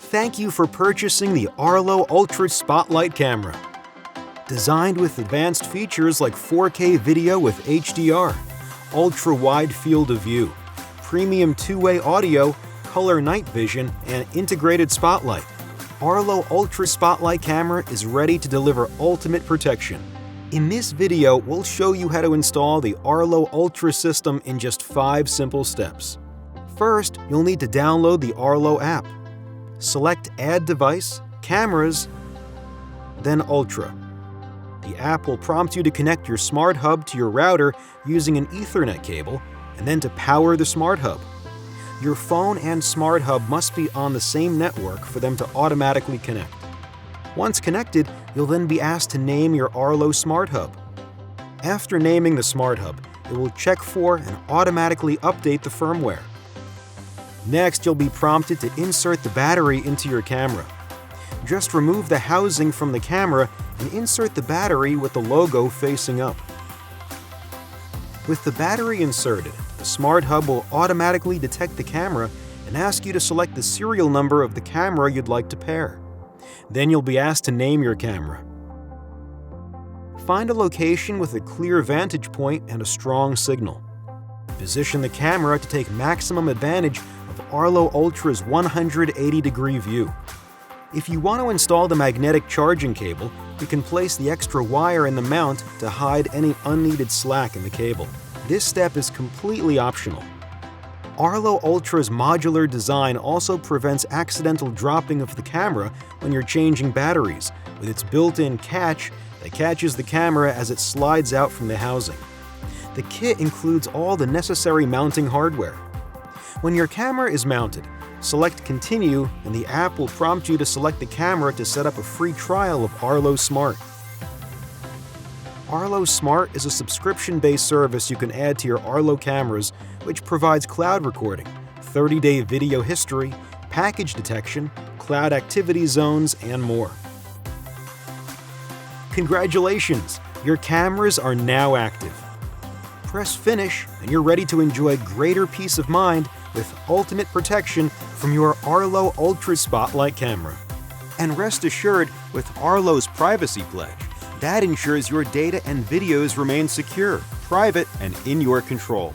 Thank you for purchasing the Arlo Ultra Spotlight camera. Designed with advanced features like 4K video with HDR, ultra-wide field of view, premium two-way audio, color night vision, and integrated spotlight, Arlo Ultra Spotlight camera is ready to deliver ultimate protection. In this video, we'll show you how to install the Arlo Ultra system in just 5 simple steps. First, you'll need to download the Arlo app. Select Add Device, Cameras, then Ultra. The app will prompt you to connect your SmartHub to your router using an Ethernet cable, and then to power the SmartHub. Your phone and SmartHub must be on the same network for them to automatically connect. Once connected, you'll then be asked to name your Arlo SmartHub. After naming the SmartHub, it will check for and automatically update the firmware. Next, you'll be prompted to insert the battery into your camera. Just remove the housing from the camera and insert the battery with the logo facing up. With the battery inserted, the SmartHub will automatically detect the camera and ask you to select the serial number of the camera you'd like to pair. Then you'll be asked to name your camera. Find a location with a clear vantage point and a strong signal. Position the camera to take maximum advantage of Arlo Ultra's 180-degree view. If you want to install the magnetic charging cable, you can place the extra wire in the mount to hide any unneeded slack in the cable. This step is completely optional. Arlo Ultra's modular design also prevents accidental dropping of the camera when you're changing batteries, with its built-in catch that catches the camera as it slides out from the housing. The kit includes all the necessary mounting hardware. When your camera is mounted, select Continue and the app will prompt you to select the camera to set up a free trial of Arlo Smart. Arlo Smart is a subscription-based service you can add to your Arlo cameras, which provides cloud recording, 30-day video history, package detection, cloud activity zones, and more. Congratulations! Your cameras are now active. Press Finish and you're ready to enjoy greater peace of mind with ultimate protection from your Arlo Ultra Spotlight camera. And rest assured, with Arlo's Privacy Pledge, that ensures your data and videos remain secure, private, and in your control.